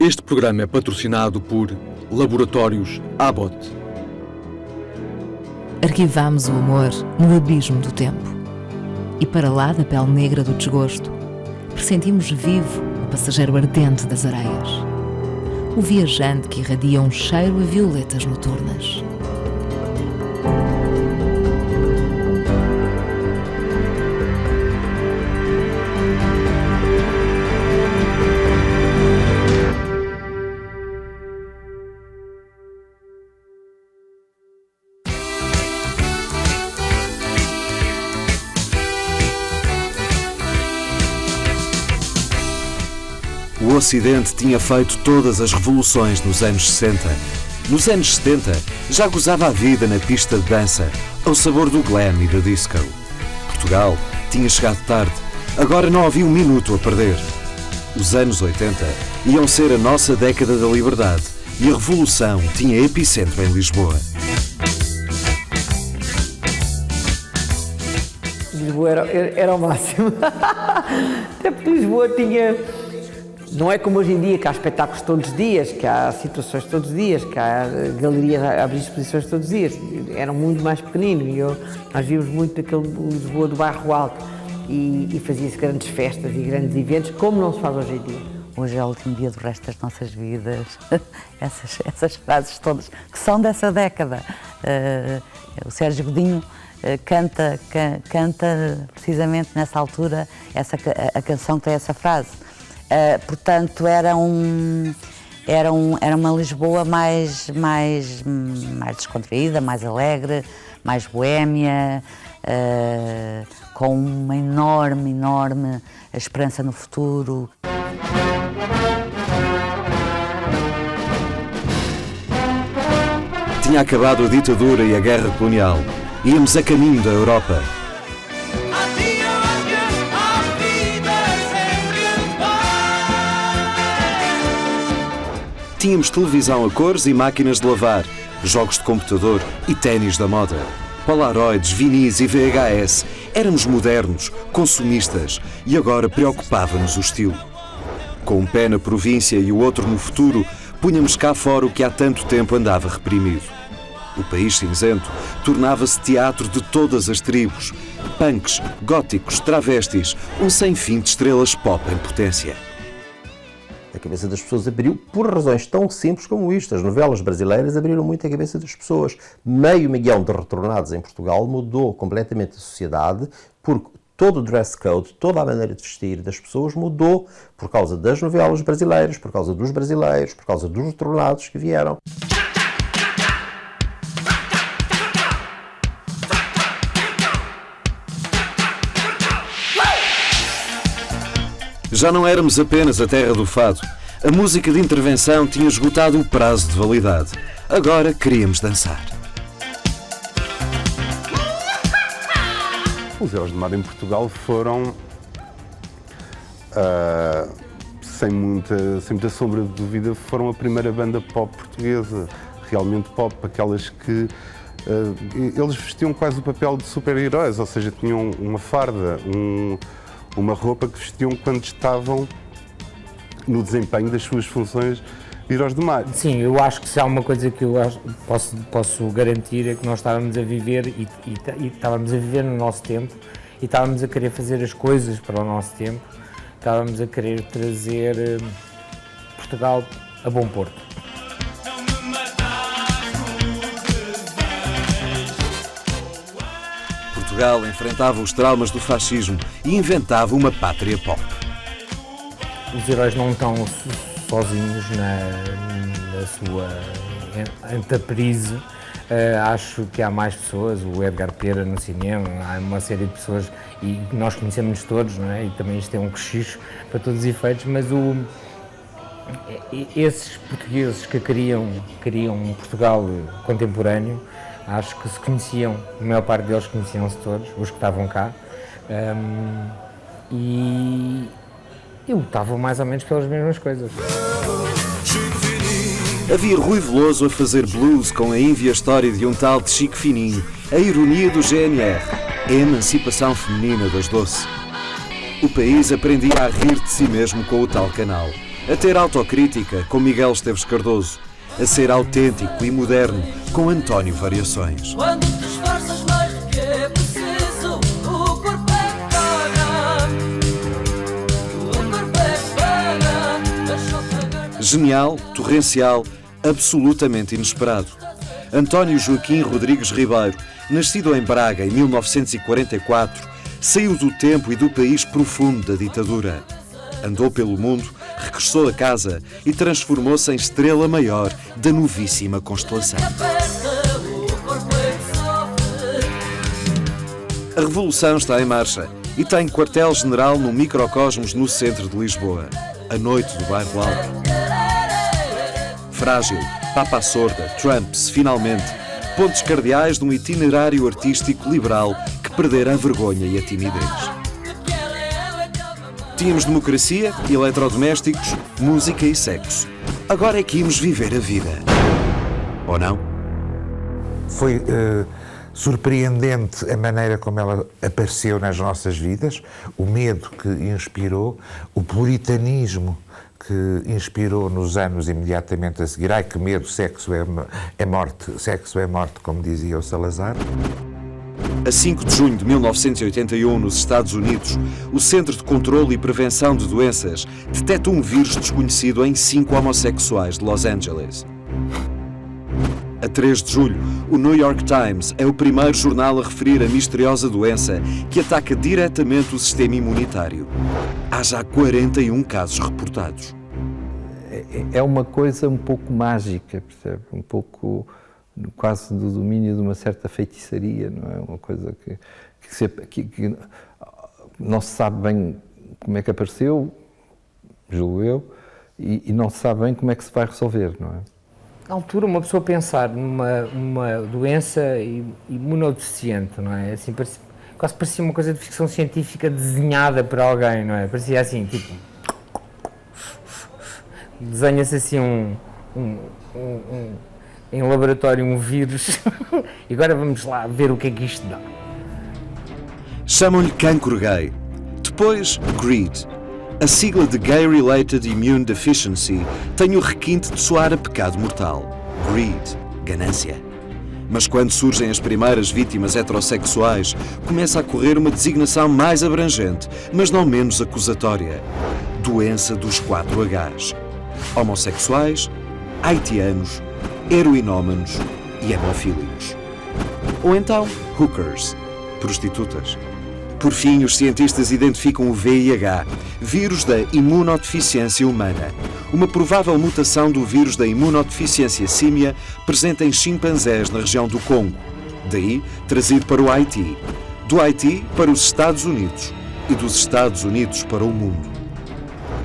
Este programa é patrocinado por Laboratórios Abbott. Arquivamos o amor no abismo do tempo. E para lá da pele negra do desgosto, pressentimos vivo o passageiro ardente das areias. O viajante que irradia um cheiro a violetas noturnas. O Ocidente tinha feito todas as revoluções nos anos 60. Nos anos 70, já gozava a vida na pista de dança, ao sabor do glam e da disco. Portugal tinha chegado tarde, agora não havia um minuto a perder. Os anos 80 iam ser a nossa década da liberdade e a revolução tinha epicentro em Lisboa. Lisboa era o máximo. Até porque Lisboa tinha... Não é como hoje em dia, que há espetáculos todos os dias, que há situações todos os dias, que há galerias a abrir exposições todos os dias. Era um mundo mais pequenino e nós víamos muito daquele Lisboa do bairro Alto e fazia-se grandes festas e grandes eventos, como não se faz hoje em dia. Hoje é o último dia do resto das nossas vidas. Essas frases todas, que são dessa década. O Sérgio Godinho canta precisamente nessa altura a canção que tem essa frase. Portanto, era uma Lisboa mais descontraída, mais alegre, mais boémia, com uma enorme esperança no futuro. Tinha acabado a ditadura e a guerra colonial. Íamos a caminho da Europa. Tínhamos televisão a cores e máquinas de lavar, jogos de computador e ténis da moda. Polaroids, vinis e VHS. Éramos modernos, consumistas e agora preocupava-nos o estilo. Com um pé na província e o outro no futuro, punhamos cá fora o que há tanto tempo andava reprimido. O país cinzento tornava-se teatro de todas as tribos. Punks, góticos, travestis, um sem fim de estrelas pop em potência. A cabeça das pessoas abriu por razões tão simples como isto. As novelas brasileiras abriram muito a cabeça das pessoas. 500 mil de retornados em Portugal mudou completamente a sociedade, porque todo o dress code, toda a maneira de vestir das pessoas mudou por causa das novelas brasileiras, por causa dos brasileiros, por causa dos retornados que vieram. Já não éramos apenas a terra do fado. A música de intervenção tinha esgotado o prazo de validade. Agora queríamos dançar. Os Heróis de Mar em Portugal foram, sem muita sombra de dúvida, foram a primeira banda pop portuguesa, realmente pop, aquelas que eles vestiam quase o papel de super-heróis, ou seja, tinham uma farda, uma roupa que vestiam quando estavam no desempenho das suas funções de heróis do mar. Sim, eu acho que se há uma coisa que eu posso garantir é que nós estávamos a viver e estávamos a viver no nosso tempo e estávamos a querer fazer as coisas para o nosso tempo, estávamos a querer trazer Portugal a bom porto. Portugal enfrentava os traumas do fascismo e inventava uma pátria pop. Os heróis não estão sozinhos na sua entreprise. Acho que há mais pessoas, o Edgar Pera no cinema, há uma série de pessoas e nós conhecemos todos, não é? E também isto é um cochicho para todos os efeitos, mas esses portugueses que queriam um Portugal contemporâneo, acho que se conheciam, a maior parte deles conheciam-se todos, os que estavam cá, e lutavam mais ou menos pelas mesmas coisas. Havia Rui Veloso a fazer blues com a ínvia história de um tal de Chico Fininho, a ironia do GNR, a emancipação feminina das Doce. O país aprendia a rir de si mesmo com o tal canal. a ter autocrítica com Miguel Esteves Cardoso, a ser autêntico e moderno com António Variações. Quando te esforças mais do que é preciso, o corpo é que paga. O corpo é que paga. Deixa-o pagar. Genial, torrencial, absolutamente inesperado. António Joaquim Rodrigues Ribeiro, nascido em Braga em 1944, saiu do tempo e do país profundo da ditadura. Andou pelo mundo, regressou a casa e transformou-se em estrela maior da novíssima constelação. Aperta, o corpo é que sofre. A revolução está em marcha e tem quartel-general no microcosmos no centro de Lisboa, a noite do bairro Alto. Frágil, Papa à Sorda, Trumps, finalmente, pontos cardeais de um itinerário artístico liberal que perdera a vergonha e a timidez. Tínhamos democracia, eletrodomésticos, música e sexo. Agora é que íamos viver a vida. Ou não? Foi surpreendente a maneira como ela apareceu nas nossas vidas, o medo que inspirou, o puritanismo que inspirou nos anos imediatamente a seguir. Ai, que medo, sexo é morte, como dizia o Salazar. A 5 de junho de 1981, nos Estados Unidos, o Centro de Controlo e Prevenção de Doenças detecta um vírus desconhecido em 5 homossexuais de Los Angeles. A 3 de julho, o New York Times é o primeiro jornal a referir a misteriosa doença que ataca diretamente o sistema imunitário. Há já 41 casos reportados. É uma coisa um pouco mágica, percebe? Um pouco quase do domínio de uma certa feitiçaria, não é? Uma coisa que não se sabe bem como é que apareceu, julgo eu, e não se sabe bem como é que se vai resolver, não é? Na altura, uma pessoa pensar numa doença imunodeficiente, não é? Assim, quase parecia uma coisa de ficção científica desenhada por alguém, não é? Parecia assim, tipo... Desenha-se assim em laboratório um vírus e agora vamos lá ver o que é que isto dá. Chamam-lhe cancro gay. Depois, GRID. A sigla de Gay Related Immune Deficiency tem o requinte de soar a pecado mortal. Greed, ganância. Mas quando surgem as primeiras vítimas heterossexuais, começa a correr uma designação mais abrangente, mas não menos acusatória. Doença dos 4 Hs. Homossexuais, haitianos, heroinómanos e hemofílicos. Ou então, hookers, prostitutas. Por fim, os cientistas identificam o VIH, vírus da imunodeficiência humana, uma provável mutação do vírus da imunodeficiência símia presente em chimpanzés na região do Congo. Daí, trazido para o Haiti. Do Haiti para os Estados Unidos e dos Estados Unidos para o mundo.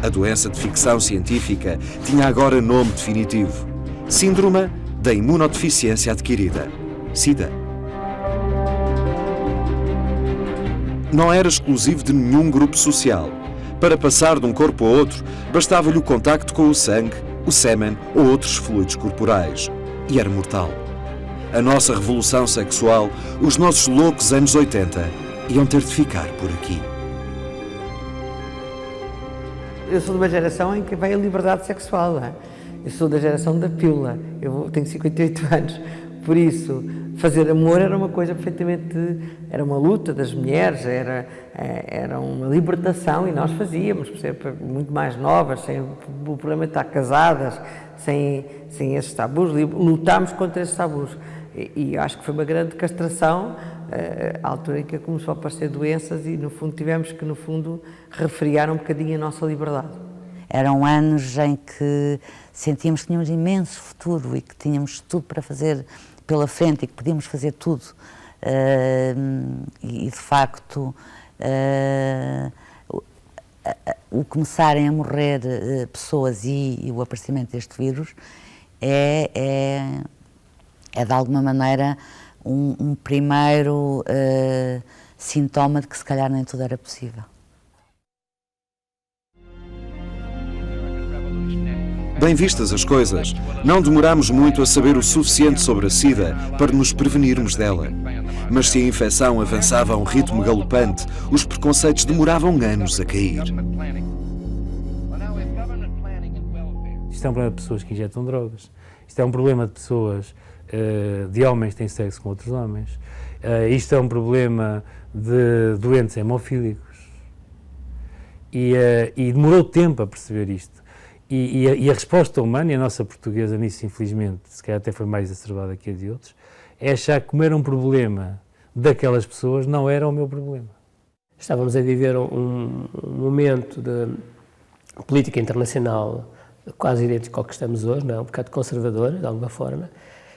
A doença de ficção científica tinha agora nome definitivo. Síndrome da imunodeficiência adquirida. SIDA. Não era exclusivo de nenhum grupo social. Para passar de um corpo a outro, bastava-lhe o contacto com o sangue, o sêmen ou outros fluidos corporais. E era mortal. A nossa revolução sexual, os nossos loucos anos 80, iam ter de ficar por aqui. Eu sou de uma geração em que veio a liberdade sexual, não é? Eu sou da geração da pílula, eu tenho 58 anos, por isso fazer amor era uma coisa perfeitamente, era uma luta das mulheres, era uma libertação e nós fazíamos, por ser muito mais novas, sem o problema de estar casadas, sem esses tabus, lutámos contra esses tabus. E eu acho que foi uma grande castração, a altura em que começou a aparecer doenças e no fundo tivemos que refriar um bocadinho a nossa liberdade. Eram anos em que sentíamos que tínhamos imenso futuro e que tínhamos tudo para fazer pela frente e que podíamos fazer tudo. E de facto, o começarem a morrer pessoas e o aparecimento deste vírus é de alguma maneira um primeiro sintoma de que se calhar nem tudo era possível. Bem vistas as coisas, não demoramos muito a saber o suficiente sobre a SIDA para nos prevenirmos dela. Mas se a infecção avançava a um ritmo galopante, os preconceitos demoravam anos a cair. Isto é um problema de pessoas que injetam drogas. Isto é um problema de pessoas, de homens que têm sexo com outros homens. Isto é um problema de doentes hemofílicos. E demorou tempo a perceber isto. E a resposta humana, e a nossa portuguesa nisso, infelizmente, se calhar até foi mais exacerbada que a de outros, é achar que como era um problema daquelas pessoas, não era o meu problema. Estávamos a viver um momento de política internacional quase idêntico ao que estamos hoje, não é? Um bocado conservador, de alguma forma.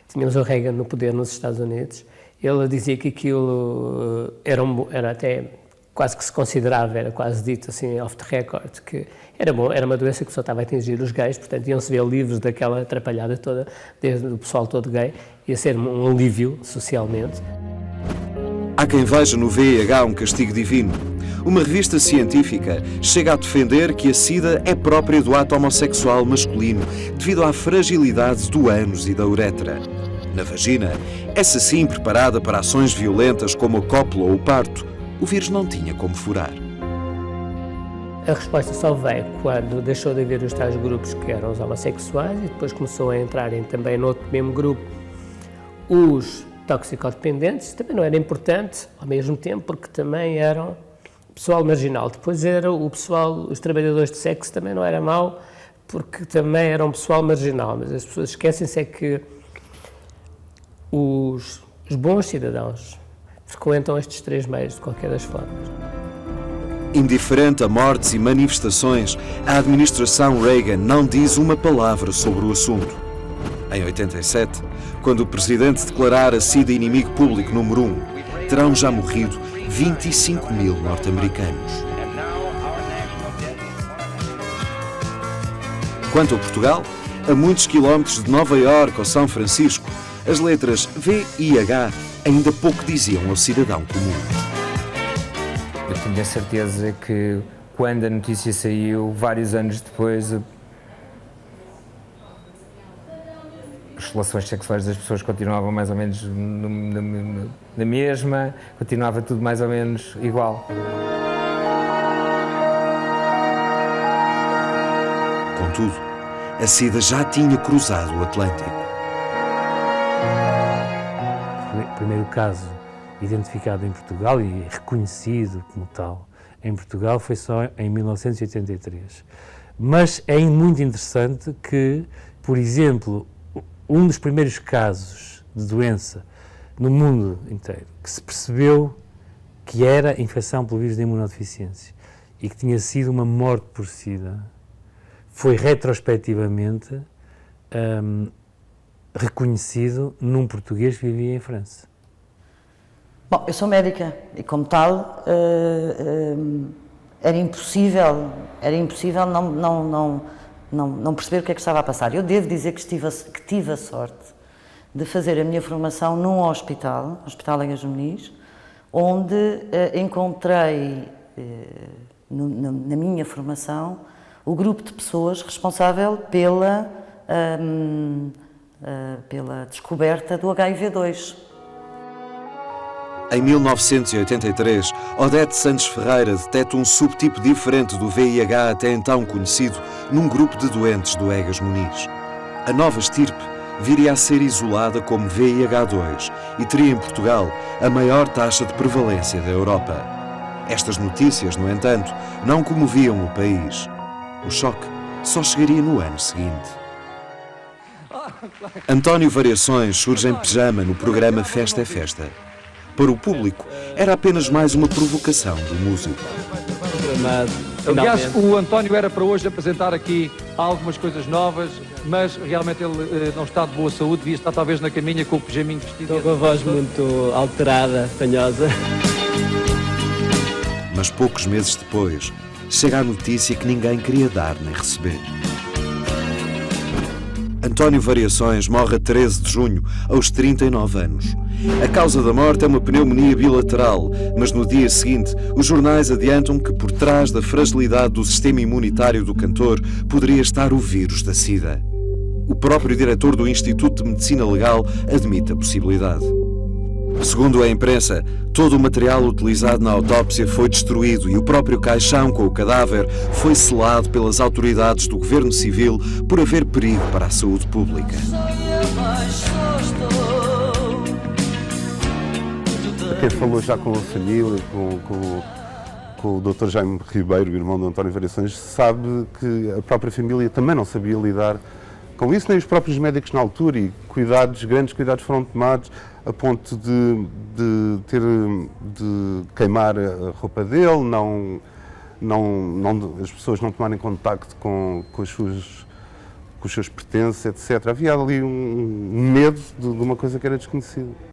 Tínhamos o Reagan no poder nos Estados Unidos. Ele dizia que aquilo era até quase que se considerava, era quase dito assim, off the record, que era bom, era uma doença que só estava a atingir os gays, portanto iam-se ver livres daquela atrapalhada toda, desde o pessoal todo gay, ia ser um alívio socialmente. Há quem veja no VIH um castigo divino. Uma revista científica chega a defender que a SIDA é própria do ato homossexual masculino devido à fragilidade do ânus e da uretra. Na vagina, essa sim preparada para ações violentas como a cópula ou o parto, o vírus não tinha como furar. A resposta só veio quando deixou de haver os tais grupos que eram os homossexuais e depois começou a entrarem também no outro mesmo grupo os toxicodependentes. Também não era importante ao mesmo tempo porque também eram pessoal marginal. Depois era o pessoal, os trabalhadores de sexo também não era mau porque também eram pessoal marginal, mas as pessoas esquecem-se é que os bons cidadãos frequentam estes três meios de qualquer das formas. Indiferente a mortes e manifestações, a administração Reagan não diz uma palavra sobre o assunto. Em 87, quando o presidente declarar a SIDA inimigo público número 1, terão já morrido 25 mil norte-americanos. Quanto a Portugal, a muitos quilómetros de Nova Iorque ou São Francisco, as letras V e H ainda pouco diziam ao cidadão comum. Eu tinha certeza que quando a notícia saiu, vários anos depois, as relações sexuais das pessoas continuavam mais ou menos na mesma, continuava tudo mais ou menos igual. Contudo, a SIDA já tinha cruzado o Atlântico. O primeiro caso identificado em Portugal e reconhecido como tal em Portugal foi só em 1983. Mas é muito interessante que, por exemplo, um dos primeiros casos de doença no mundo inteiro que se percebeu que era infecção pelo vírus da imunodeficiência e que tinha sido uma morte por SIDA, foi retrospectivamente reconhecido num português que vivia em França. Bom, eu sou médica e, como tal, era impossível não perceber o que é que estava a passar. Eu devo dizer que tive a sorte de fazer a minha formação num hospital Egas Muniz, onde encontrei, na minha formação, o grupo de pessoas responsável pela descoberta do HIV-2. Em 1983, Odete Santos Ferreira detecta um subtipo diferente do VIH até então conhecido num grupo de doentes do Egas Muniz. A nova estirpe viria a ser isolada como VIH2 e teria em Portugal a maior taxa de prevalência da Europa. Estas notícias, no entanto, não comoviam o país. O choque só chegaria no ano seguinte. António Variações surge em pijama no programa Festa é Festa. Para o público, era apenas mais uma provocação do músico. Aliás, o António era para hoje apresentar aqui algumas coisas novas, mas realmente ele não está de boa saúde, devia estar talvez na caminha com o pijaminho vestido. Estou com a voz muito alterada, fanhosa. Mas poucos meses depois, chega a notícia que ninguém queria dar nem receber. António Variações morre a 13 de junho, aos 39 anos. A causa da morte é uma pneumonia bilateral, mas no dia seguinte, os jornais adiantam que por trás da fragilidade do sistema imunitário do cantor poderia estar o vírus da SIDA. O próprio diretor do Instituto de Medicina Legal admite a possibilidade. Segundo a imprensa, todo o material utilizado na autópsia foi destruído e o próprio caixão com o cadáver foi selado pelas autoridades do governo civil por haver perigo para a saúde pública. Quem falou já com a família, com o Dr. Jaime Ribeiro, o irmão de António Variações, sabe que a própria família também não sabia lidar com isso, nem os próprios médicos na altura, e grandes cuidados foram tomados a ponto de queimar a roupa dele, as pessoas não tomarem contacto com os seus pertences, etc. Havia ali um medo de uma coisa que era desconhecida.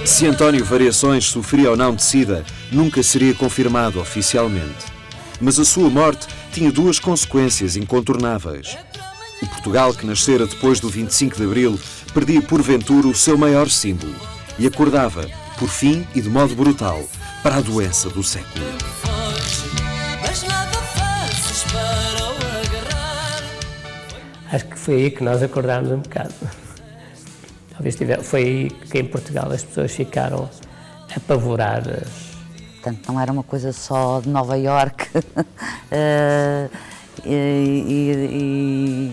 Se António Variações sofria ou não de SIDA, nunca seria confirmado oficialmente. Mas a sua morte tinha duas consequências incontornáveis. O Portugal que nascera depois do 25 de Abril perdia porventura o seu maior símbolo e acordava, por fim e de modo brutal, para a doença do século. Acho que foi aí que nós acordámos um bocado. Foi aí que em Portugal as pessoas ficaram apavoradas. Portanto, não era uma coisa só de Nova Iorque e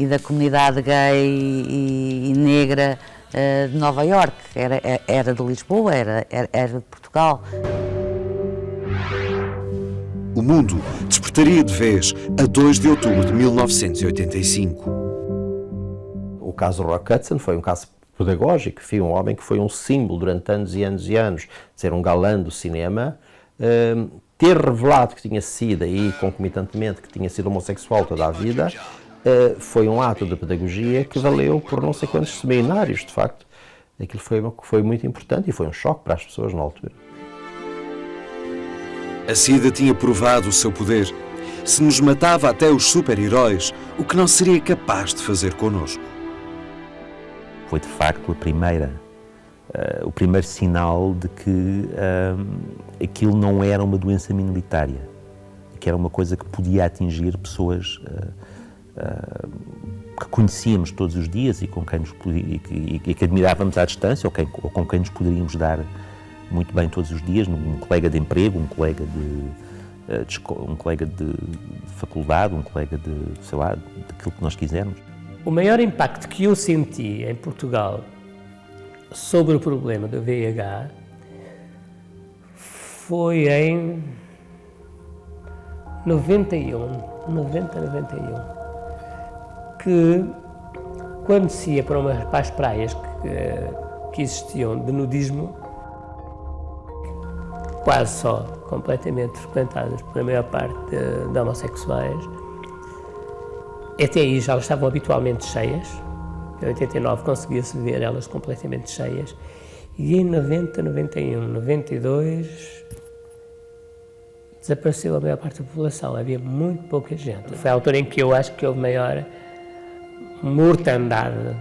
da comunidade gay e negra de Nova Iorque. Era de Lisboa, era de Portugal. O mundo despertaria de vez a 2 de outubro de 1985. O caso Rock Hudson foi um caso pedagógico, foi um homem que foi um símbolo durante anos e anos e anos, de ser um galã do cinema, ter revelado que tinha sido, e concomitantemente que tinha sido homossexual toda a vida, foi um ato de pedagogia que valeu por não sei quantos seminários, de facto. Aquilo foi muito importante e foi um choque para as pessoas na altura. A SIDA tinha provado o seu poder. Se nos matava até os super-heróis, o que não seria capaz de fazer connosco? Foi de facto o primeiro sinal de que aquilo não era uma doença minoritária, que era uma coisa que podia atingir pessoas que conhecíamos todos os dias e com quem que admirávamos à distância, ou com quem nos poderíamos dar muito bem todos os dias, um colega de emprego, um colega de faculdade, um colega daquilo que nós quisermos. O maior impacto que eu senti em Portugal sobre o problema do VIH foi em 90, 91, que quando se ia para as praias que existiam de nudismo, quase só completamente frequentadas por a maior parte de homossexuais, até aí já elas estavam habitualmente cheias. Em 89 conseguia-se ver elas completamente cheias. E em 90, 91, 92 desapareceu a maior parte da população. Havia muito pouca gente. Foi a altura em que eu acho que houve maior mortandade.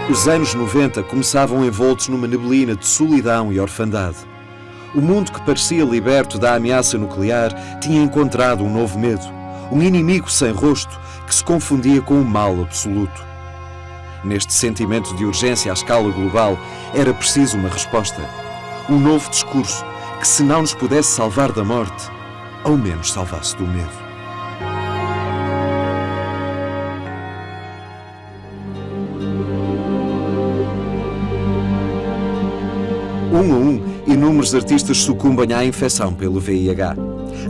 Os anos 90 começavam envoltos numa neblina de solidão e orfandade. O mundo que parecia liberto da ameaça nuclear tinha encontrado um novo medo, um inimigo sem rosto que se confundia com o mal absoluto. Neste sentimento de urgência à escala global, era preciso uma resposta, um novo discurso que, se não nos pudesse salvar da morte, ao menos salvasse do medo. Um a um, inúmeros artistas sucumbem à infecção pelo VIH.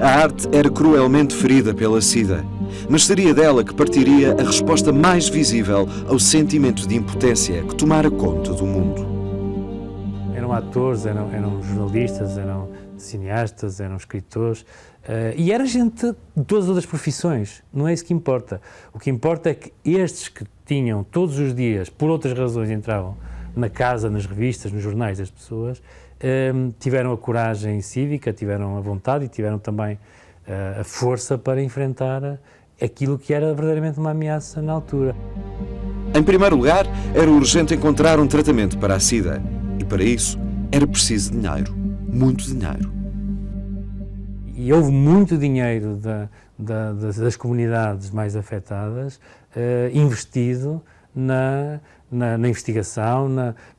A arte era cruelmente ferida pela SIDA, mas seria dela que partiria a resposta mais visível ao sentimento de impotência que tomara conta do mundo. Eram atores, eram jornalistas, eram cineastas, eram escritores, e era gente de todas as outras profissões. Não é isso que importa. O que importa é que estes que tinham todos os dias, por outras razões, entravam na casa, nas revistas, nos jornais das pessoas, tiveram a coragem cívica, tiveram a vontade e tiveram também a força para enfrentar aquilo que era verdadeiramente uma ameaça na altura. Em primeiro lugar, era urgente encontrar um tratamento para a SIDA. E para isso, era preciso dinheiro. Muito dinheiro. E houve muito dinheiro das comunidades mais afetadas investido na investigação,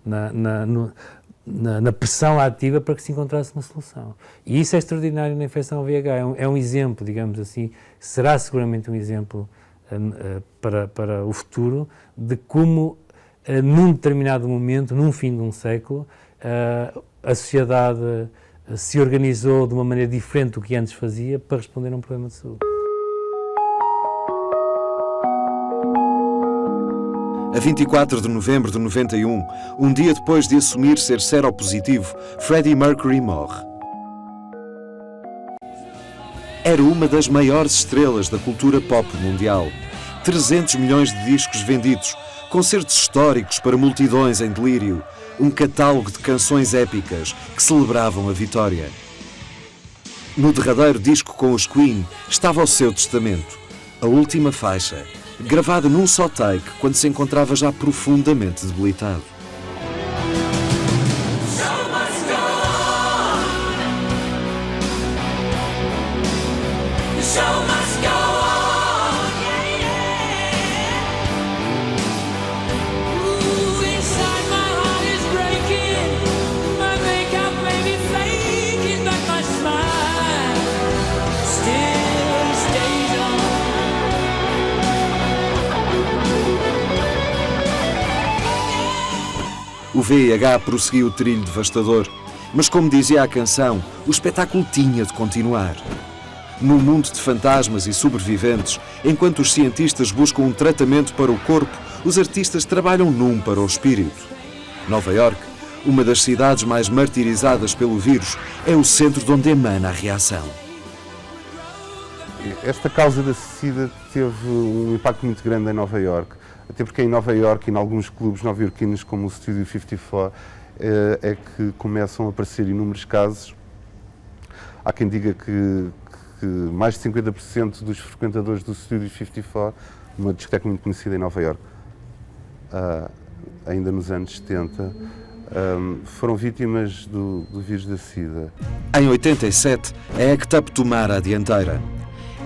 na pressão ativa para que se encontrasse uma solução. E isso é extraordinário na infecção VIH. É um exemplo, digamos assim, será seguramente um exemplo para o futuro de como, num determinado momento, num fim de um século, a sociedade se organizou de uma maneira diferente do que antes fazia para responder a um problema de saúde. A 24 de novembro de 91, um dia depois de assumir ser seropositivo, Freddie Mercury morre. Era uma das maiores estrelas da cultura pop mundial. 300 milhões de discos vendidos, concertos históricos para multidões em delírio, um catálogo de canções épicas que celebravam a vitória. No derradeiro disco com os Queen estava o seu testamento, a última faixa, gravada num só take quando se encontrava já profundamente debilitado. O VIH prosseguiu o trilho devastador, mas como dizia a canção, o espetáculo tinha de continuar. No mundo de fantasmas e sobreviventes, enquanto os cientistas buscam um tratamento para o corpo, os artistas trabalham num para o espírito. Nova Iorque, uma das cidades mais martirizadas pelo vírus, é o centro de onde emana a reação. Esta causa da SIDA teve um impacto muito grande em Nova Iorque. Até porque em Nova Iorque e em alguns clubes nova-iorquinos, como o Studio 54, é que começam a aparecer inúmeros casos. Há quem diga que mais de 50% dos frequentadores do Studio 54, uma discoteca muito conhecida em Nova Iorque, ainda nos anos 70, foram vítimas do vírus da SIDA. Em 87, a ACT UP tomara a dianteira.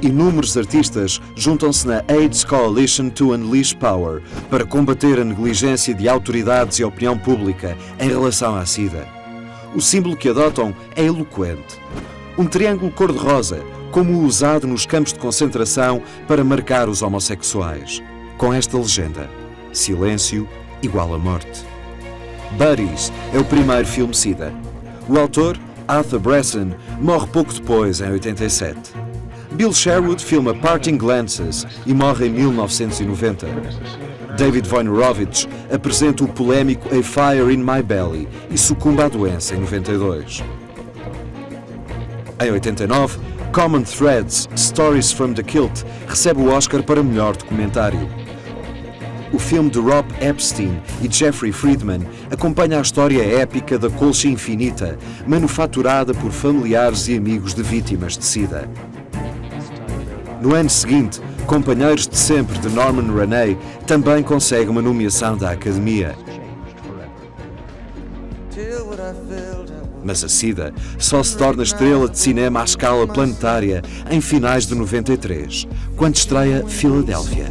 Inúmeros artistas juntam-se na AIDS Coalition to Unleash Power para combater a negligência de autoridades e opinião pública em relação à SIDA. O símbolo que adotam é eloquente. Um triângulo cor-de-rosa, como o usado nos campos de concentração para marcar os homossexuais, com esta legenda: silêncio igual a morte. Buddies é o primeiro filme SIDA. O autor, Arthur Bresson, morre pouco depois, em 87. Bill Sherwood filma Parting Glances e morre em 1990. David Wojnarowicz apresenta o polémico A Fire in My Belly e sucumbe à doença em 92. Em 89, Common Threads, Stories from the Kilt recebe o Oscar para melhor documentário. O filme de Rob Epstein e Jeffrey Friedman acompanha a história épica da colcha infinita, manufaturada por familiares e amigos de vítimas de SIDA. No ano seguinte, Companheiros de Sempre, de Norman Renay, também consegue uma nomeação da Academia. Mas a SIDA só se torna estrela de cinema à escala planetária em finais de 93, quando estreia Filadélfia.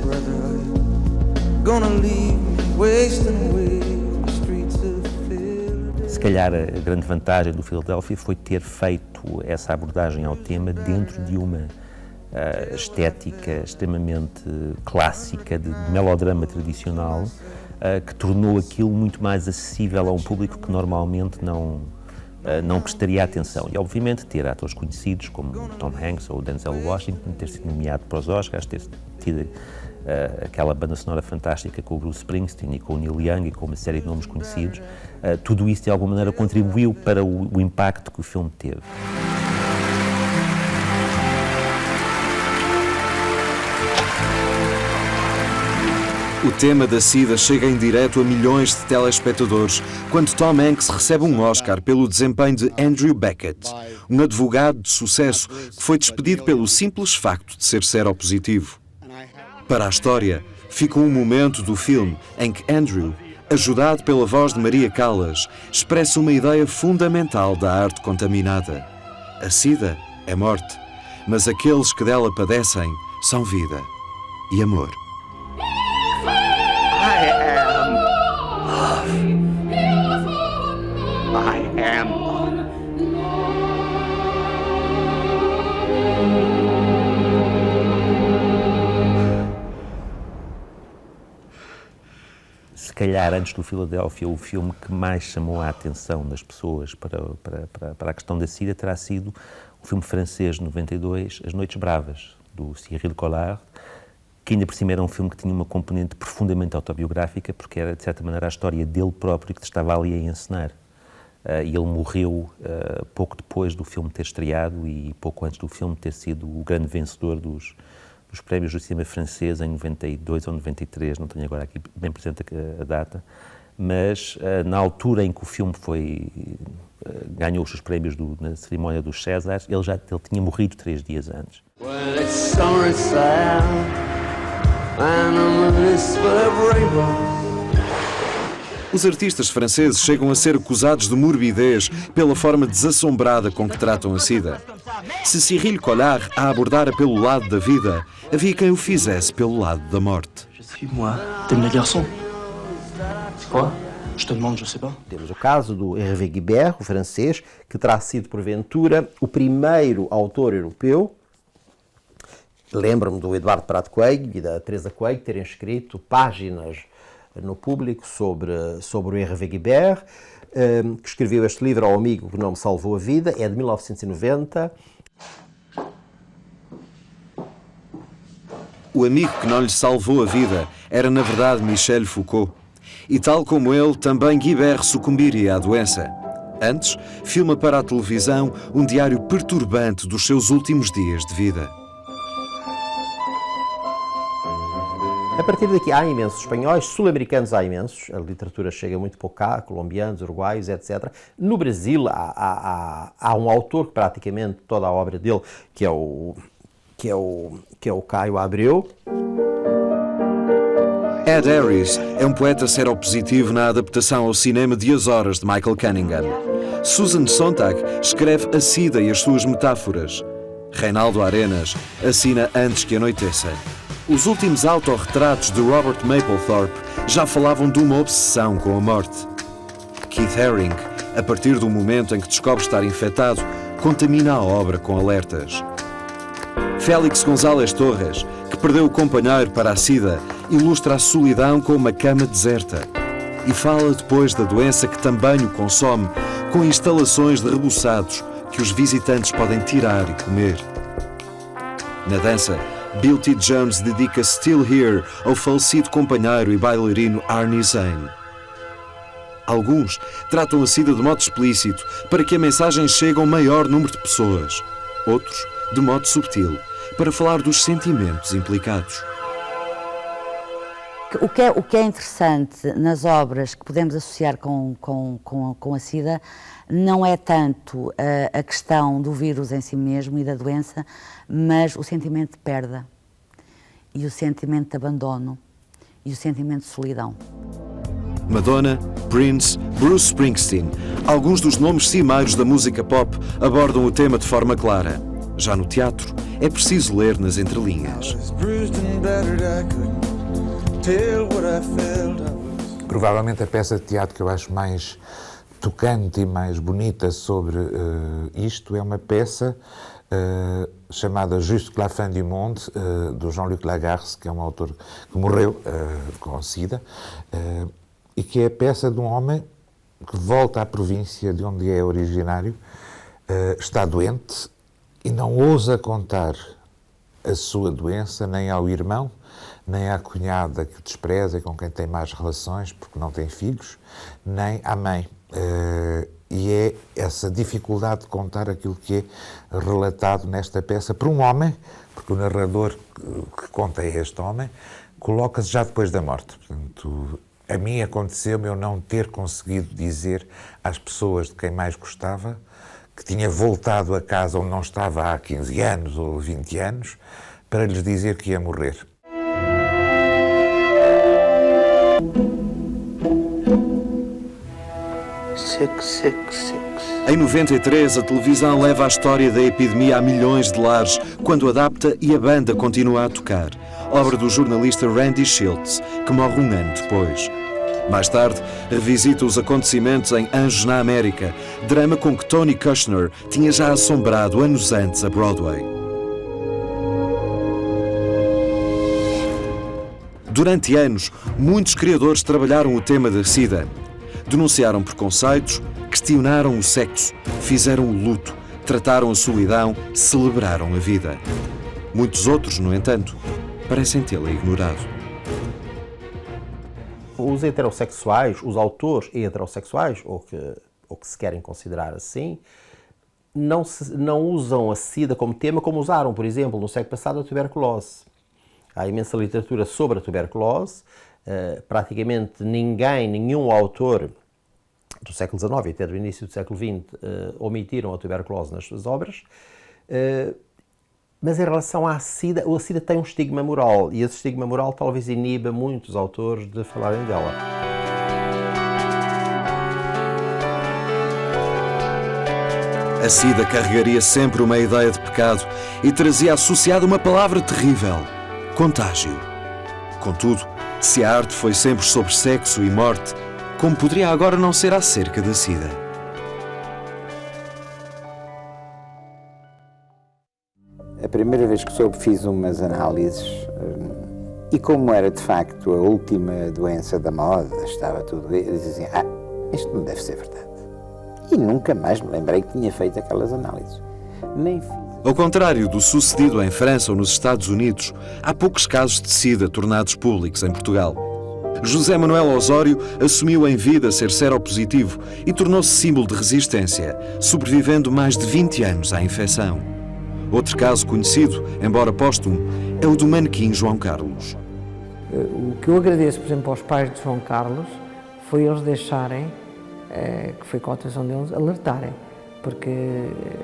Se calhar a grande vantagem do Filadélfia foi ter feito essa abordagem ao tema dentro de uma estética extremamente clássica de melodrama tradicional, que tornou aquilo muito mais acessível a um público que normalmente não prestaria atenção. E obviamente ter atores conhecidos como Tom Hanks ou Denzel Washington, ter sido nomeado para os Oscars, ter tido aquela banda sonora fantástica com o Bruce Springsteen e com o Neil Young e com uma série de nomes conhecidos, tudo isso de alguma maneira contribuiu para o impacto que o filme teve. O tema da SIDA chega em direto a milhões de telespectadores quando Tom Hanks recebe um Oscar pelo desempenho de Andrew Beckett, um advogado de sucesso que foi despedido pelo simples facto de ser seropositivo. Para a história, ficou um momento do filme em que Andrew, ajudado pela voz de Maria Callas, expressa uma ideia fundamental da arte contaminada. A sida é morte, mas aqueles que dela padecem são vida e amor. I am love. Se calhar, antes do Filadélfia, o filme que mais chamou a atenção das pessoas para a questão da SIDA terá sido o filme francês de 92, As Noites Bravas, do Cyril Collard, que ainda por cima era um filme que tinha uma componente profundamente autobiográfica, porque era, de certa maneira, a história dele próprio que estava ali a encenar. E ele morreu pouco depois do filme ter estreado e pouco antes do filme ter sido o grande vencedor dos prémios do cinema francês em 92 ou 93, não tenho agora aqui bem presente a data, mas na altura em que o filme ganhou os seus prémios na cerimónia dos Césares, ele tinha morrido 3 dias antes. Well, it's summer inside, and I'm a whisper of rainbows. Os artistas franceses chegam a ser acusados de morbidez pela forma desassombrada com que tratam a SIDA. Se Cyril Collard a abordara pelo lado da vida, havia quem o fizesse pelo lado da morte. Temos o caso do Hervé Guibert, o francês, que terá sido, porventura, o primeiro autor europeu. Lembro-me do Eduardo Prado Coelho e da Teresa Coelho terem escrito páginas no Público sobre o Hervé Guibert, que escreveu este livro ao amigo que não me salvou a vida, é de 1990. O amigo que não lhe salvou a vida era, na verdade, Michel Foucault. E tal como ele, também Guibert sucumbiria à doença. Antes, filma para a televisão um diário perturbante dos seus últimos dias de vida. A partir daqui há imensos espanhóis, sul-americanos há imensos, a literatura chega muito pouco cá, colombianos, uruguaios, etc. No Brasil há um autor que praticamente toda a obra dele, que é o Caio Abreu. Ed Harris é um poeta seropositivo na adaptação ao cinema de As Horas, de Michael Cunningham. Susan Sontag escreve a SIDA e as suas metáforas. Reinaldo Arenas assina Antes que Anoiteça. Os últimos autorretratos de Robert Mapplethorpe já falavam de uma obsessão com a morte. Keith Haring, a partir do momento em que descobre estar infectado, contamina a obra com alertas. Félix González Torres, que perdeu o companheiro para a SIDA, ilustra a solidão com uma cama deserta e fala depois da doença que também o consome, com instalações de rebuçados que os visitantes podem tirar e comer. Na dança, Bill T. Jones dedica Still Here ao falecido companheiro e bailarino Arnie Zane. Alguns tratam a SIDA de modo explícito para que a mensagem chegue a um maior número de pessoas. Outros, de modo subtil, para falar dos sentimentos implicados. O que é interessante nas obras que podemos associar com a SIDA não é tanto a questão do vírus em si mesmo e da doença, mas o sentimento de perda e o sentimento de abandono e o sentimento de solidão. Madonna, Prince, Bruce Springsteen, alguns dos nomes cimeiros da música pop abordam o tema de forma clara. Já no teatro, é preciso ler nas entrelinhas. Provavelmente a peça de teatro que eu acho mais tocante e mais bonita sobre isto é uma peça chamada Jusque la fin du monde, do Jean-Luc Lagarce, que é um autor que morreu com a SIDA, e que é a peça de um homem que volta à província de onde é originário, está doente e não ousa contar a sua doença nem ao irmão, nem à cunhada que o despreza e com quem tem mais relações porque não tem filhos, nem à mãe. E é essa dificuldade de contar aquilo que é relatado nesta peça por um homem, porque o narrador que conta é este homem, coloca-se já depois da morte. Portanto, a mim aconteceu-me eu não ter conseguido dizer às pessoas de quem mais gostava que tinha voltado a casa onde não estava há 15 anos ou 20 anos para lhes dizer que ia morrer. 666. Em 93, a televisão leva a história da epidemia a milhões de lares, quando adapta e a banda continua a tocar. Obra do jornalista Randy Shilts, que morre um ano depois. Mais tarde, revisita os acontecimentos em Anjos na América, drama com que Tony Kushner tinha já assombrado anos antes a Broadway. Durante anos, muitos criadores trabalharam o tema da SIDA. Denunciaram preconceitos, questionaram o sexo, fizeram o luto, trataram a solidão, celebraram a vida. Muitos outros, no entanto, parecem tê-la ignorado. Os heterossexuais, os autores heterossexuais, ou que se querem considerar assim, não usam a SIDA como tema, como usaram, por exemplo, no século passado, a tuberculose. Há imensa literatura sobre a tuberculose, praticamente nenhum autor do século XIX e até do início do século XX omitiram a tuberculose nas suas obras, mas em relação à SIDA, a SIDA tem um estigma moral, e esse estigma moral talvez iniba muitos autores de falarem dela. A SIDA carregaria sempre uma ideia de pecado e trazia associada uma palavra terrível: contágio. Contudo, se a arte foi sempre sobre sexo e morte, como poderia agora não ser acerca da SIDA? A primeira vez que soube, fiz umas análises e como era de facto a última doença da moda, estava tudo, eu dizia assim, isto não deve ser verdade. E nunca mais me lembrei que tinha feito aquelas análises. Nem fiz. Ao contrário do sucedido em França ou nos Estados Unidos, há poucos casos de SIDA tornados públicos em Portugal. José Manuel Osório assumiu em vida ser seropositivo e tornou-se símbolo de resistência, sobrevivendo mais de 20 anos à infecção. Outro caso conhecido, embora póstumo, é o do manequim João Carlos. O que eu agradeço, por exemplo, aos pais de João Carlos foi eles deixarem, que foi com a atenção deles, alertarem, porque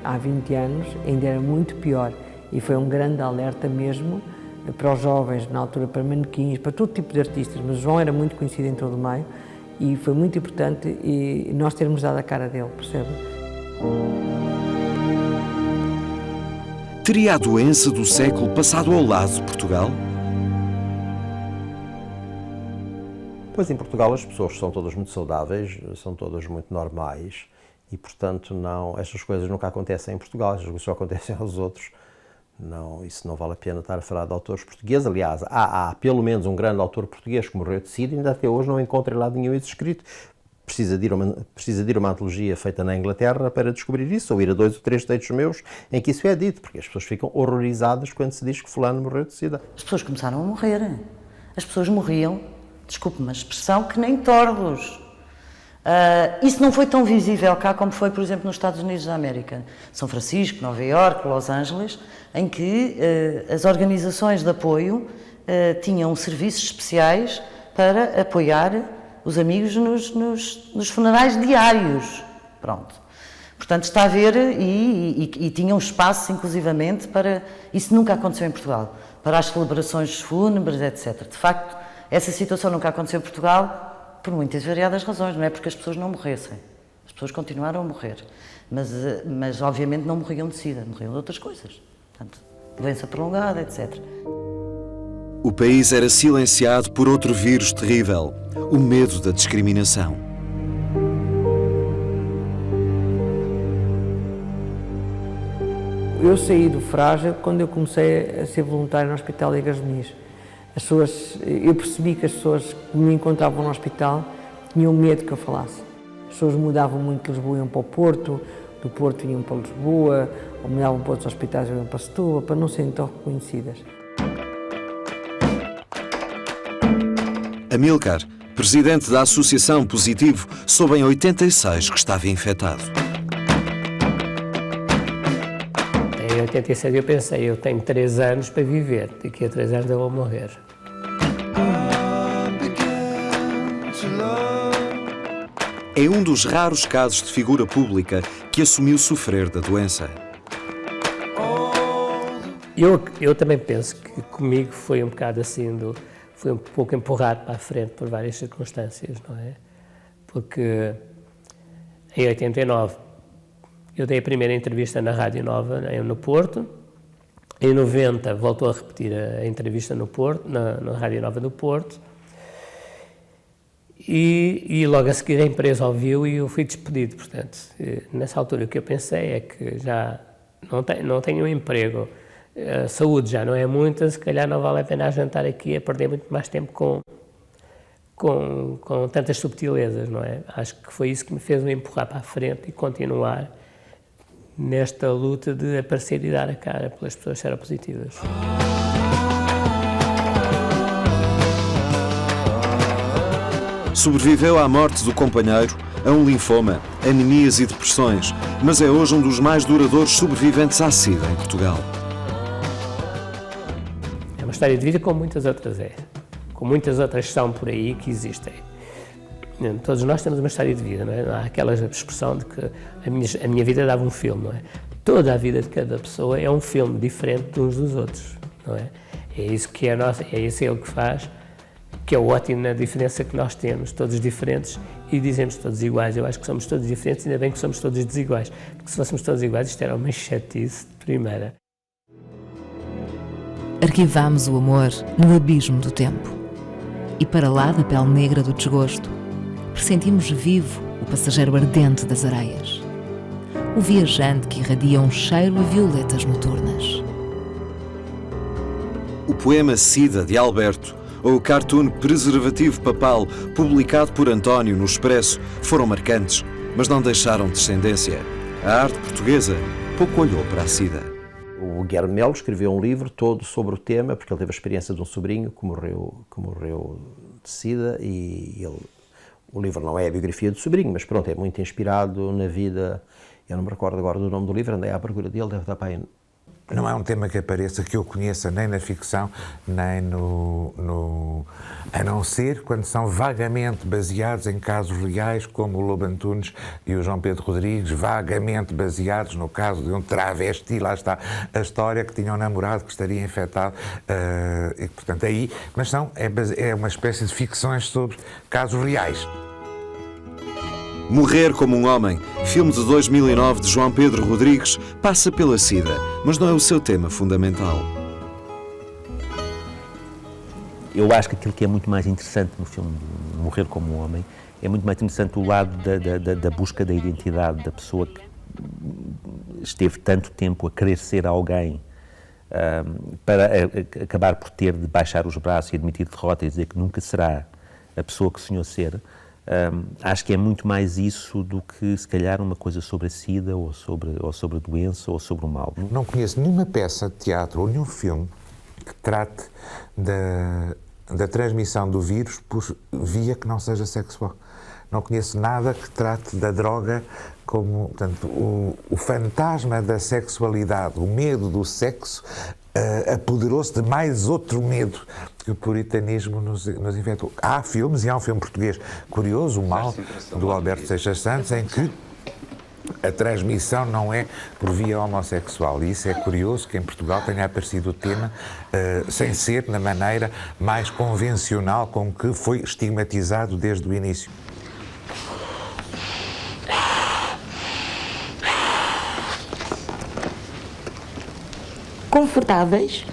há 20 anos ainda era muito pior e foi um grande alerta mesmo para os jovens, na altura para manequins, para todo tipo de artistas, mas o João era muito conhecido em todo o meio e foi muito importante e nós termos dado a cara dele, percebe? Teria a doença do século passado ao lado de Portugal? Pois em Portugal as pessoas são todas muito saudáveis, são todas muito normais e, portanto, estas coisas nunca acontecem em Portugal, estas coisas só acontecem aos outros. Não, isso não vale a pena estar a falar de autores portugueses. Aliás, há pelo menos um grande autor português que morreu de SIDA e ainda até hoje não encontro em lado nenhum isso escrito. Precisa de ir a uma antologia feita na Inglaterra para descobrir isso, ou ir a 2 ou 3 textos meus em que isso é dito, porque as pessoas ficam horrorizadas quando se diz que fulano morreu de SIDA. As pessoas começaram a morrer. As pessoas morriam, desculpe-me a expressão, que nem tordos. Isso não foi tão visível cá como foi, por exemplo, nos Estados Unidos da América. São Francisco, Nova Iorque, Los Angeles, em que as organizações de apoio tinham serviços especiais para apoiar os amigos nos funerais diários. Pronto. Portanto, está a ver, e tinham espaço, inclusivamente, para... Isso nunca aconteceu em Portugal. Para as celebrações fúnebres, etc. De facto, essa situação nunca aconteceu em Portugal, por muitas variadas razões. Não é porque as pessoas não morressem. As pessoas continuaram a morrer. Mas obviamente, não morriam de SIDA, morriam de outras coisas. Portanto, doença prolongada, etc. O país era silenciado por outro vírus terrível, o medo da discriminação. Eu saí do Frágil quando eu comecei a ser voluntário no Hospital Ligas de Nis. Eu percebi que as pessoas que me encontravam no hospital tinham medo que eu falasse. As pessoas mudavam muito de Lisboa, iam para o Porto, do Porto iam para Lisboa, ou mudavam para outros hospitais, iam para Setúbal, para não serem tão reconhecidas. Amílcar, presidente da Associação Positivo, soube em 86 que estava infectado. Em 86 eu pensei, eu tenho 3 anos para viver, daqui a 3 anos eu vou morrer. É um dos raros casos de figura pública que assumiu sofrer da doença. Eu também penso que comigo foi um bocado assim, foi um pouco empurrado para a frente por várias circunstâncias, não é? Porque Em 89, eu dei a primeira entrevista na Rádio Nova, no Porto. Em 90, voltou a repetir a entrevista no Porto, na Rádio Nova do Porto. E logo a seguir a empresa ouviu e eu fui despedido. Portanto, nessa altura o que eu pensei é que já não tenho um emprego, a saúde já não é muita, se calhar não vale a pena jantar aqui a perder muito mais tempo com tantas subtilezas, não é? Acho que foi isso que me fez me empurrar para a frente e continuar nesta luta de aparecer e dar a cara pelas pessoas seropositivas. Sobreviveu à morte do companheiro, a um linfoma, anemias e depressões, mas é hoje um dos mais duradouros sobreviventes à SIDA em Portugal. É uma história de vida como muitas outras como muitas outras são por aí que existem. Todos nós temos uma história de vida, não é? Há aquela expressão de que a minha vida dava um filme, não é? Toda a vida de cada pessoa é um filme diferente de uns dos outros, não é? É isso que é nossa, é isso o que faz, que é o ótimo na diferença que nós temos, todos diferentes e dizemos todos iguais. Eu acho que somos todos diferentes, ainda bem que somos todos desiguais, porque se fôssemos todos iguais isto era uma chatice de primeira. Arquivámos o amor no abismo do tempo. E para lá da pele negra do desgosto, pressentimos vivo o passageiro ardente das areias. O viajante que irradia um cheiro a violetas noturnas. O poema SIDA, de Alberto, ou o cartoon Preservativo Papal, publicado por António no Expresso, foram marcantes, mas não deixaram descendência. A arte portuguesa pouco olhou para a SIDA. O Guilherme Melo escreveu um livro todo sobre o tema, porque ele teve a experiência de um sobrinho que morreu de SIDA e o livro não é a biografia do sobrinho, mas pronto, é muito inspirado na vida. Eu não me recordo agora do nome do livro, andei à procura dele, deve estar para aí. Não é um tema que apareça, que eu conheça nem na ficção, nem a não ser quando são vagamente baseados em casos reais, como o Lobo Antunes e o João Pedro Rodrigues, vagamente baseados no caso de um travesti, lá está a história, que tinha um namorado que estaria infectado, e portanto aí, mas é uma espécie de ficções sobre casos reais. Morrer como um Homem, filme de 2009 de João Pedro Rodrigues, passa pela SIDA, mas não é o seu tema fundamental. Eu acho que aquilo que é muito mais interessante no filme Morrer como um Homem é muito mais interessante o lado da busca da identidade da pessoa que esteve tanto tempo a querer ser alguém para acabar por ter de baixar os braços e admitir derrota e dizer que nunca será a pessoa que sonhou ser. Acho que é muito mais isso do que, se calhar, uma coisa sobre a SIDA ou sobre a doença ou sobre o mal. Não conheço nenhuma peça de teatro ou nenhum filme que trate da transmissão do vírus por via que não seja sexual. Não conheço nada que trate da droga como, portanto, o fantasma da sexualidade, o medo do sexo, apoderou-se de mais outro medo que o puritanismo nos infectou. Há filmes, e há um filme português curioso, O Mal, do Alberto Seixas Santos, em que a transmissão não é por via homossexual. E isso é curioso que em Portugal tenha aparecido o tema sem ser na maneira mais convencional com que foi estigmatizado desde o início. Confortáveis,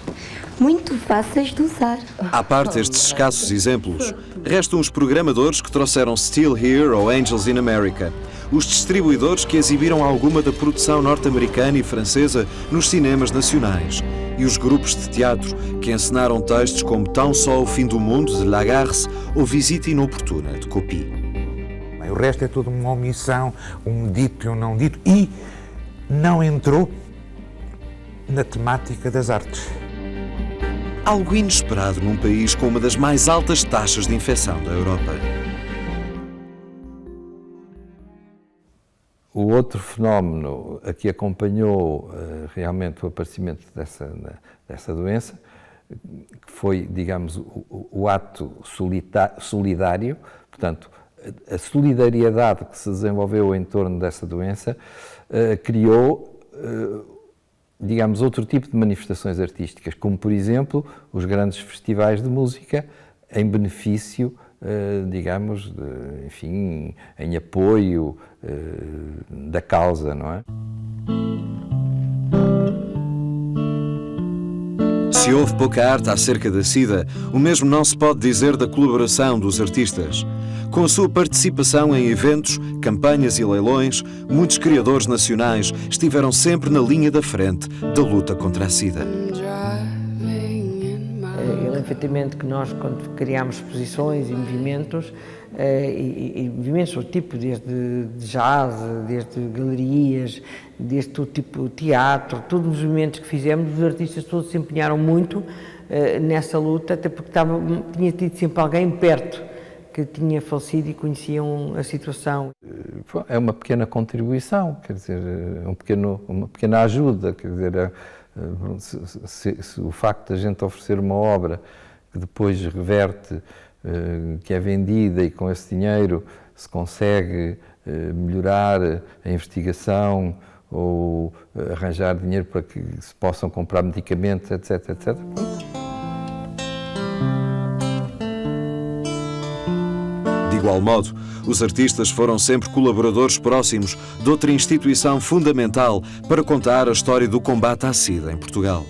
muito fáceis de usar. À parte estes escassos exemplos, restam os programadores que trouxeram Still Here ou Angels in America, os distribuidores que exibiram alguma da produção norte-americana e francesa nos cinemas nacionais e os grupos de teatro que encenaram textos como Tão Só o Fim do Mundo, de Lagarce, ou Visita Inoportuna, de Copy. O resto é toda uma omissão, um dito e um não dito, e não entrou na temática das artes. Algo inesperado num país com uma das mais altas taxas de infecção da Europa. O outro fenómeno a que acompanhou realmente o aparecimento dessa doença, que foi, digamos, o ato solidário, portanto, a solidariedade que se desenvolveu em torno dessa doença, criou digamos, outro tipo de manifestações artísticas, como, por exemplo, os grandes festivais de música em benefício digamos, enfim, em apoio da causa, não é? Se houve pouca arte acerca da SIDA, o mesmo não se pode dizer da colaboração dos artistas. Com a sua participação em eventos, campanhas e leilões, muitos criadores nacionais estiveram sempre na linha da frente da luta contra a SIDA. Ele, efetivamente, que nós, quando criámos exposições e movimentos, e movimentos do tipo, desde jazz, desde galerias, desde todo tipo de teatro, todos os movimentos que fizemos, os artistas todos se empenharam muito nessa luta, até porque tinha tido sempre alguém perto que tinha falecido e conheciam a situação. É uma pequena contribuição, quer dizer, uma pequena ajuda, quer dizer, se o facto de a gente oferecer uma obra que depois reverte, que é vendida e com esse dinheiro se consegue melhorar a investigação ou arranjar dinheiro para que se possam comprar medicamentos, etc, etc. De igual modo, os artistas foram sempre colaboradores próximos de outra instituição fundamental para contar a história do combate à SIDA em Portugal.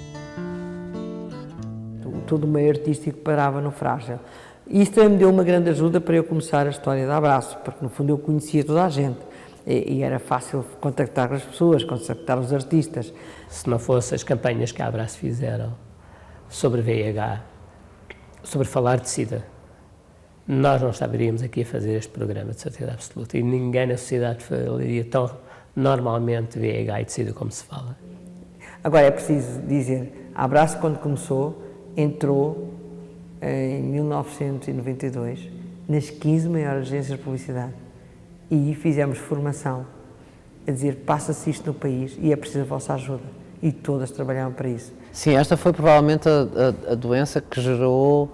Todo o meio artístico parava no Frágil. Isso também me deu uma grande ajuda para eu começar a história da Abraço, porque no fundo eu conhecia toda a gente e era fácil contactar as pessoas, contactar os artistas. Se não fossem as campanhas que a Abraço fizeram sobre VIH, sobre falar de SIDA, nós não estaríamos aqui a fazer este programa, de certeza absoluta, e ninguém na sociedade falaria tão normalmente de VIH e de SIDA como se fala. Agora é preciso dizer, a Abraço, quando começou, entrou em 1992 nas 15 maiores agências de publicidade e fizemos formação a dizer, passa-se isto no país e é preciso a vossa ajuda, e todas trabalharam para isso. Sim, esta foi provavelmente a doença que gerou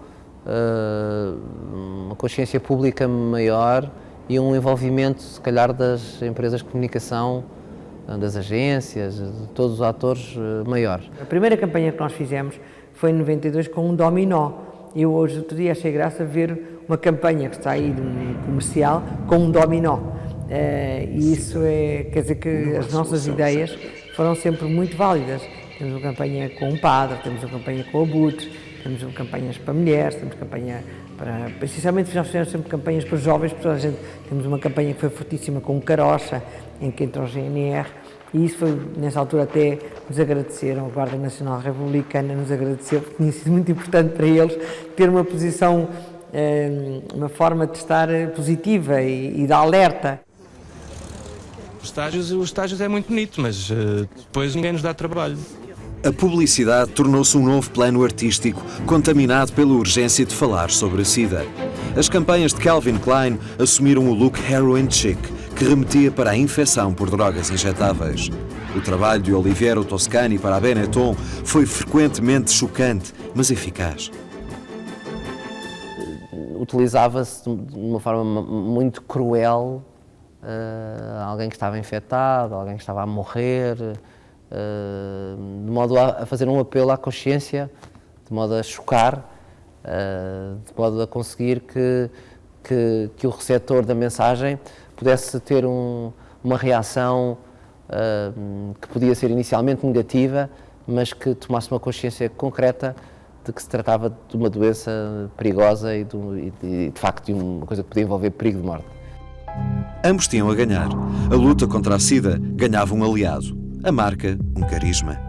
uma consciência pública maior e um envolvimento, se calhar, das empresas de comunicação, das agências, de todos os atores maior. A primeira campanha que nós fizemos foi em 92 com um dominó. Eu hoje, outro dia, achei graça ver uma campanha que está aí de um comercial com um dominó. E isso quer dizer que as nossas ideias foram sempre muito válidas. Temos uma campanha com um padre, temos uma campanha com abutres, temos campanhas para mulheres, temos campanha para... Essencialmente, nós fizemos sempre campanhas para jovens, para toda a gente. Temos uma campanha que foi fortíssima com o Carocha, em que entrou o GNR, e isso foi, nessa altura, até nos agradeceram, a Guarda Nacional Republicana nos agradeceu, porque tinha sido muito importante para eles ter uma posição, uma forma de estar positiva e de alerta. Os estágios é muito bonito, mas depois ninguém nos dá trabalho. A publicidade tornou-se um novo plano artístico, contaminado pela urgência de falar sobre a SIDA. As campanhas de Calvin Klein assumiram o look heroin chic, que remetia para a infecção por drogas injetáveis. O trabalho de Oliviero Toscani para a Benetton foi frequentemente chocante, mas eficaz. Utilizava-se de uma forma muito cruel alguém que estava infectado, alguém que estava a morrer, de modo a fazer um apelo à consciência, de modo a chocar, de modo a conseguir que o receptor da mensagem pudesse ter uma reação que podia ser inicialmente negativa, mas que tomasse uma consciência concreta de que se tratava de uma doença perigosa e de facto de uma coisa que podia envolver perigo de morte. Ambos tinham a ganhar. A luta contra a SIDA ganhava um aliado, a marca, um carisma.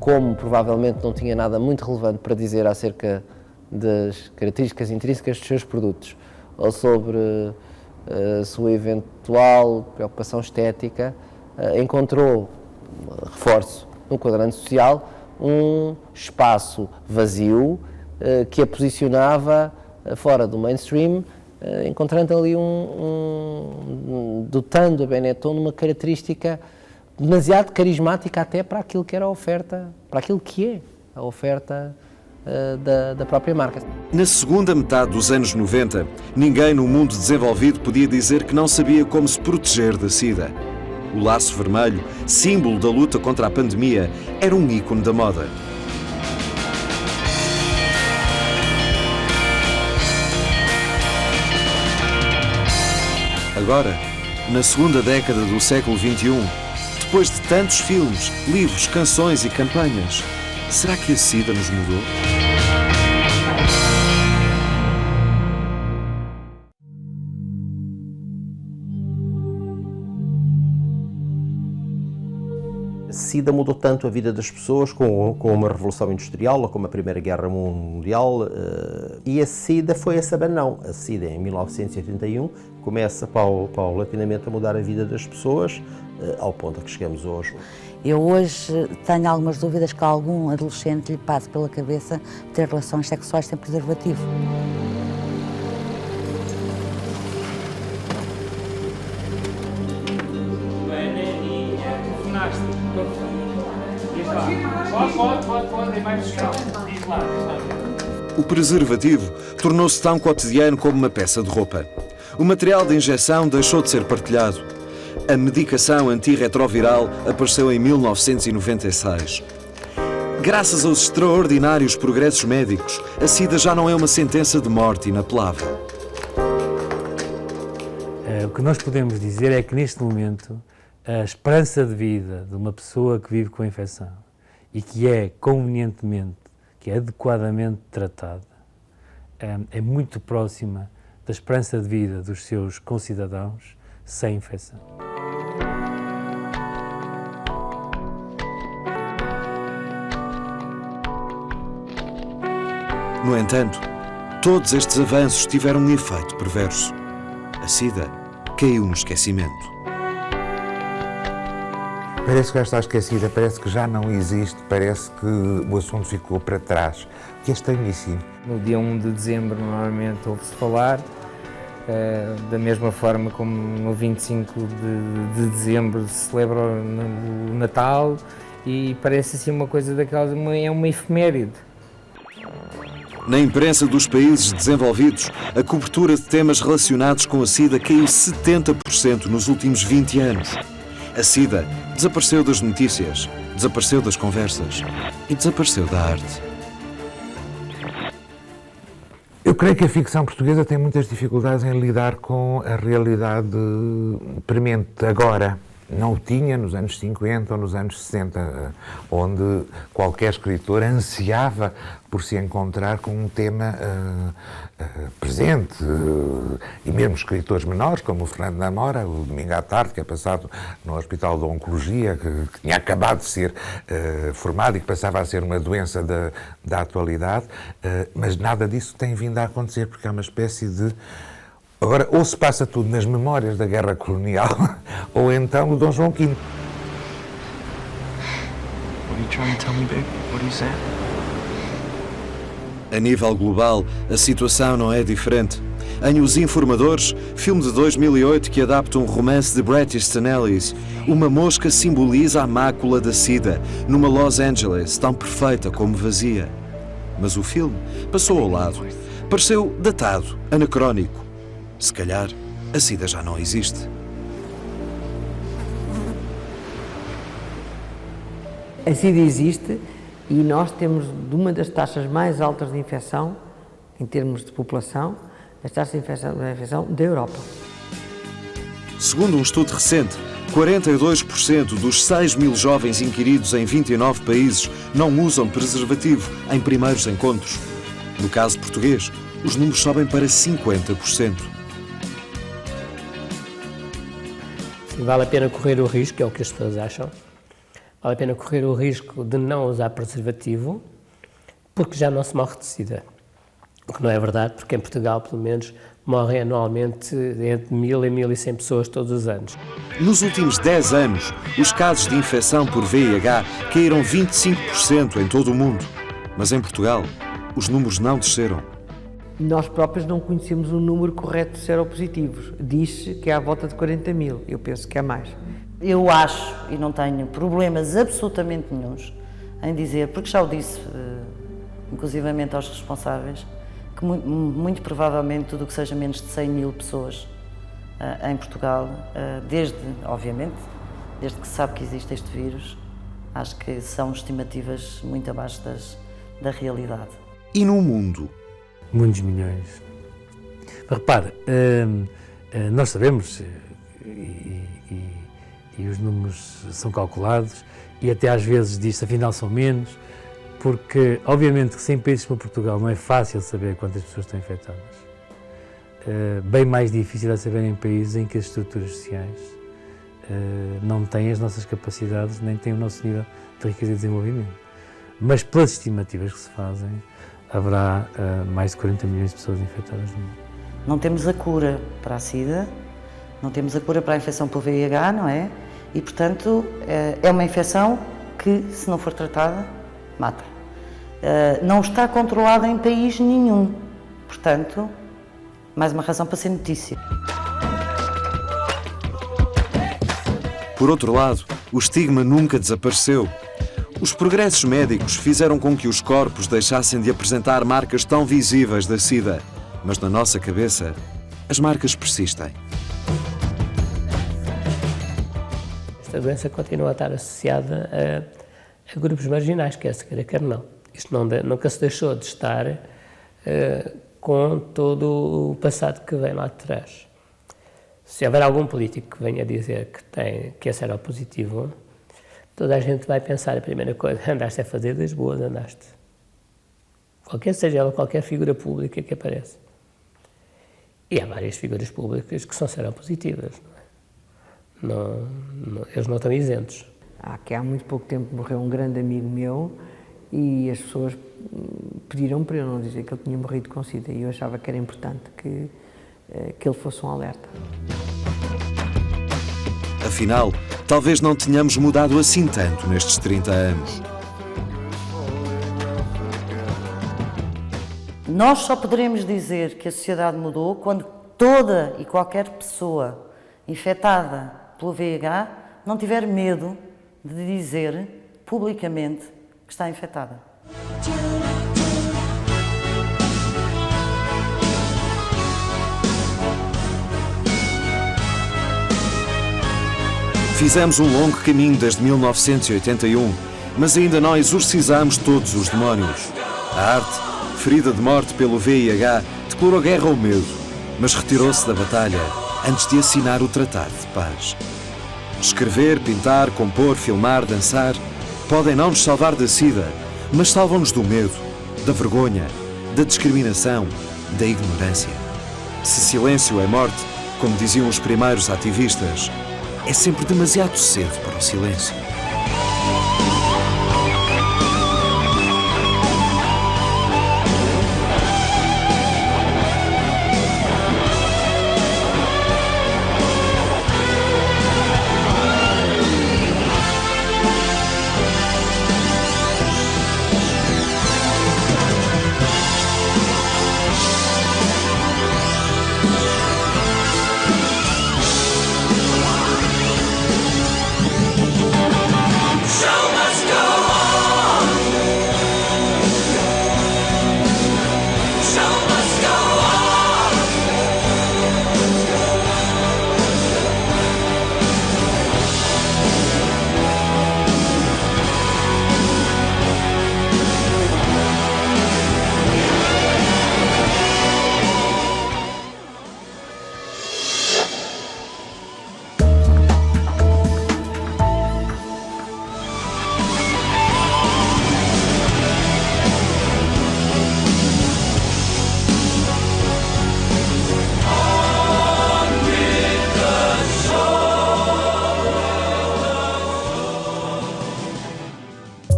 Como provavelmente não tinha nada muito relevante para dizer acerca das características intrínsecas dos seus produtos ou sobre a sua eventual preocupação estética, encontrou, reforço, no quadrante social, um espaço vazio que a posicionava fora do mainstream, encontrando ali dotando a Benetton de uma característica demasiado carismática até para aquilo que era a oferta, para aquilo que é a oferta da própria marca. Na segunda metade dos anos 90, ninguém no mundo desenvolvido podia dizer que não sabia como se proteger da SIDA. O laço vermelho, símbolo da luta contra a pandemia, era um ícone da moda. Agora, na segunda década do século XXI, depois de tantos filmes, livros, canções e campanhas, será que a SIDA nos mudou? A SIDA mudou tanto a vida das pessoas com uma revolução industrial ou com a Primeira Guerra Mundial, e a SIDA foi esse abanão. A SIDA, em 1981, começa paulatinamente a mudar a vida das pessoas, ao ponto a que chegamos hoje. Eu hoje tenho algumas dúvidas que algum adolescente lhe passe pela cabeça ter relações sexuais sem preservativo. O preservativo tornou-se tão cotidiano como uma peça de roupa. O material de injeção deixou de ser partilhado. A medicação antirretroviral apareceu em 1996. Graças aos extraordinários progressos médicos, a SIDA já não é uma sentença de morte inapelável. O que nós podemos dizer é que neste momento a esperança de vida de uma pessoa que vive com a infecção e que é convenientemente, que é adequadamente tratada, é muito próxima da esperança de vida dos seus concidadãos sem infecção. No entanto, todos estes avanços tiveram um efeito perverso. A SIDA caiu no esquecimento. Parece que já está esquecida, parece que já não existe, parece que o assunto ficou para trás. O que é estranhíssimo. No dia 1 de dezembro, normalmente, ouve-se falar, da mesma forma como no 25 de dezembro se celebra o Natal, e parece assim uma coisa daquelas, é uma efeméride. Na imprensa dos países desenvolvidos, a cobertura de temas relacionados com a SIDA caiu 70% nos últimos 20 anos. A SIDA desapareceu das notícias, desapareceu das conversas e desapareceu da arte. Eu creio que a ficção portuguesa tem muitas dificuldades em lidar com a realidade premente agora. Não o tinha nos anos 50 ou nos anos 60, onde qualquer escritor ansiava por se encontrar com um tema presente. E mesmo escritores menores, como o Fernando Namora, o Domingo à Tarde, que é passado no Hospital de Oncologia, que tinha acabado de ser formado e que passava a ser uma doença da atualidade, mas nada disso tem vindo a acontecer, porque é uma espécie de... Agora, ou se passa tudo nas memórias da guerra colonial, ou então o Dom João V. What are you trying to tell me, babe? What are you saying? A nível global, a situação não é diferente. Em Os Informadores, filme de 2008 que adapta um romance de Bret Easton Ellis, uma mosca simboliza a mácula da SIDA, numa Los Angeles tão perfeita como vazia. Mas o filme passou ao lado. Pareceu datado, anacrónico. Se calhar, a SIDA já não existe. A SIDA existe e nós temos uma das taxas mais altas de infecção, em termos de população, as taxas de infecção da Europa. Segundo um estudo recente, 42% dos 6 mil jovens inquiridos em 29 países não usam preservativo em primeiros encontros. No caso português, os números sobem para 50%. Vale a pena correr o risco, é o que as pessoas acham, vale a pena correr o risco de não usar preservativo, porque já não se morre de SIDA. O que não é verdade, porque em Portugal, pelo menos, morrem anualmente entre 1.000 e 1.100 pessoas todos os anos. Nos últimos 10 anos, os casos de infecção por VIH caíram 25% em todo o mundo. Mas em Portugal, os números não desceram. Nós próprios não conhecemos o número correto de seropositivos. Diz-se que é à volta de 40 mil. Eu penso que é mais. Eu acho, e não tenho problemas absolutamente nenhuns em dizer, porque já o disse, inclusivamente aos responsáveis, que muito provavelmente tudo o que seja menos de 100 mil pessoas em Portugal, obviamente, desde que se sabe que existe este vírus, acho que são estimativas muito abaixo da realidade. E no mundo? Muitos milhões. Repare, Nós sabemos, e os números são calculados, e até às vezes diz-se afinal são menos, porque obviamente que sem países como Portugal não é fácil saber quantas pessoas estão infectadas. Bem mais difícil é saber em países em que as estruturas sociais não têm as nossas capacidades, nem têm o nosso nível de riqueza e desenvolvimento. Mas pelas estimativas que se fazem, haverá mais de 40 milhões de pessoas infectadas no mundo. Não temos a cura para a SIDA, não temos a cura para a infecção pelo VIH, não é? E, portanto, é uma infecção que, se não for tratada, mata. Não está controlada em país nenhum. Portanto, mais uma razão para ser notícia. Por outro lado, o estigma nunca desapareceu. Os progressos médicos fizeram com que os corpos deixassem de apresentar marcas tão visíveis da SIDA. Mas na nossa cabeça, as marcas persistem. Esta doença continua a estar associada a grupos marginais, quer se queira, quer não. Isto nunca se deixou de estar com todo o passado que vem lá de trás. Se houver algum político que venha dizer que é seropositivo, toda a gente vai pensar a primeira coisa: andaste a fazer das boas, andaste. Seja ela qualquer figura pública que apareça. E há várias figuras públicas que são seropositivas. Eles não estão isentos. Há muito pouco tempo morreu um grande amigo meu e as pessoas pediram para eu não dizer que ele tinha morrido com SIDA, e eu achava que era importante que ele fosse um alerta. Afinal, talvez não tenhamos mudado assim tanto nestes 30 anos. Nós só poderemos dizer que a sociedade mudou quando toda e qualquer pessoa infectada pelo VIH não tiver medo de dizer publicamente que está infectada. Fizemos um longo caminho desde 1981, mas ainda não exorcizamos todos os demónios. A arte, ferida de morte pelo VIH, declarou guerra ao medo, mas retirou-se da batalha antes de assinar o Tratado de Paz. Escrever, pintar, compor, filmar, dançar podem não nos salvar da SIDA, mas salvam-nos do medo, da vergonha, da discriminação, da ignorância. Se silêncio é morte, como diziam os primeiros ativistas, é sempre demasiado cedo para o silêncio.